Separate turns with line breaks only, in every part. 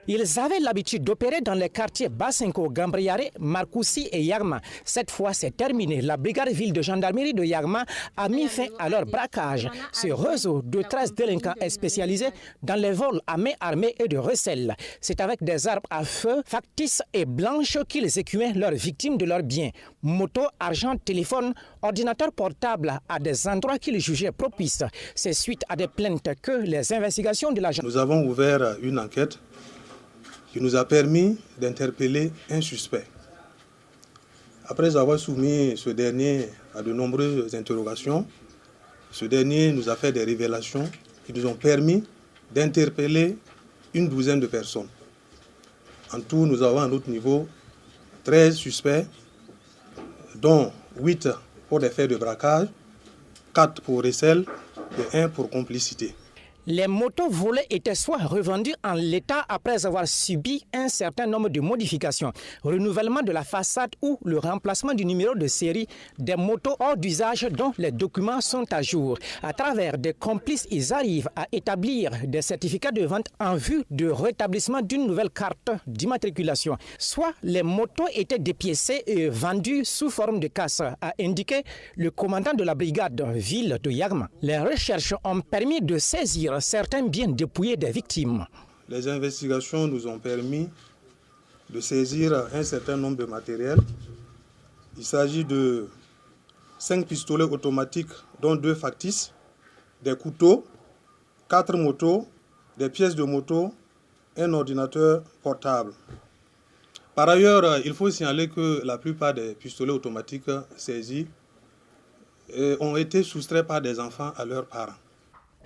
Ils avaient l'habitude d'opérer dans les quartiers Basenko, Gambriaré, Marcoussi et Yagma. Cette fois, c'est terminé. La brigade ville de gendarmerie de Yagma a mis fin à leur braquage. Ce réseau de 13 délinquants est spécialisé dans les vols à main armée et de recel. C'est avec des armes à feu factices et blanches qu'ils écumaient leurs victimes de leurs biens. Moto, argent, téléphone, ordinateur portable à des endroits qu'ils jugeaient propices. C'est suite à des plaintes que les investigations de la gendarmerie.
Nous avons ouvert une enquête qui nous a permis d'interpeller un suspect. Après avoir soumis ce dernier à de nombreuses interrogations, ce dernier nous a fait des révélations qui nous ont permis d'interpeller une douzaine de personnes. En tout, nous avons à notre niveau 13 suspects, dont 8 pour des faits de braquage, 4 pour recel et 1 pour complicité.
Les motos volées étaient soit revendues en l'état après avoir subi un certain nombre de modifications, renouvellement de la façade ou le remplacement du numéro de série des motos hors d'usage dont les documents sont à jour. À travers des complices, ils arrivent à établir des certificats de vente en vue de rétablissement d'une nouvelle carte d'immatriculation. Soit les motos étaient dépiécées et vendues sous forme de casse, a indiqué le commandant de la brigade ville de Yagma. Les recherches ont permis de saisir certains biens dépouillés des victimes.
Les investigations nous ont permis de saisir un certain nombre de matériel. Il s'agit de 5 pistolets automatiques, dont 2 factices, des couteaux, 4 motos, des pièces de moto, un ordinateur portable. Par ailleurs, il faut signaler que la plupart des pistolets automatiques saisis ont été soustraits par des enfants à leurs parents.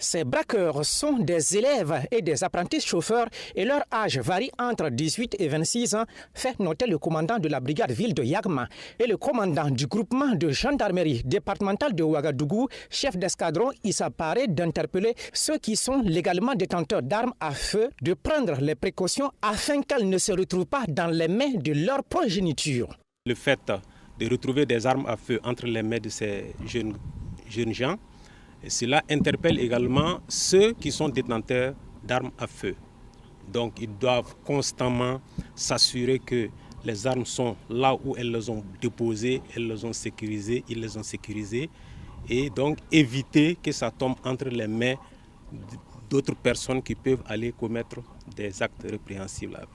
Ces braqueurs sont des élèves et des apprentis chauffeurs et leur âge varie entre 18 et 26 ans, fait noter le commandant de la brigade ville de Yagma et le commandant du groupement de gendarmerie départementale de Ouagadougou, chef d'escadron. Il s'apparaît d'interpeller ceux qui sont légalement détenteurs d'armes à feu de prendre les précautions afin qu'elles ne se retrouvent pas dans les mains de leur progéniture.
Le fait de retrouver des armes à feu entre les mains de ces jeunes gens, et cela interpelle également ceux qui sont détenteurs d'armes à feu. Donc ils doivent constamment s'assurer que les armes sont là où elles les ont déposées, elles les ont sécurisées, ils les ont sécurisées. Et donc éviter que ça tombe entre les mains d'autres personnes qui peuvent aller commettre des actes répréhensibles avec.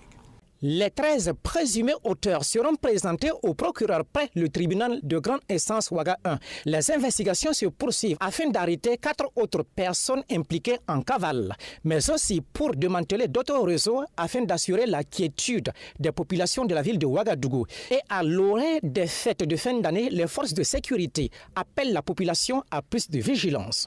Les 13 présumés auteurs seront présentés au procureur près le tribunal de grande instance Ouaga 1. Les investigations se poursuivent afin d'arrêter 4 autres personnes impliquées en cavale, mais aussi pour démanteler d'autres réseaux afin d'assurer la quiétude des populations de la ville de Ouagadougou. Et à l'orée des fêtes de fin d'année, les forces de sécurité appellent la population à plus de vigilance.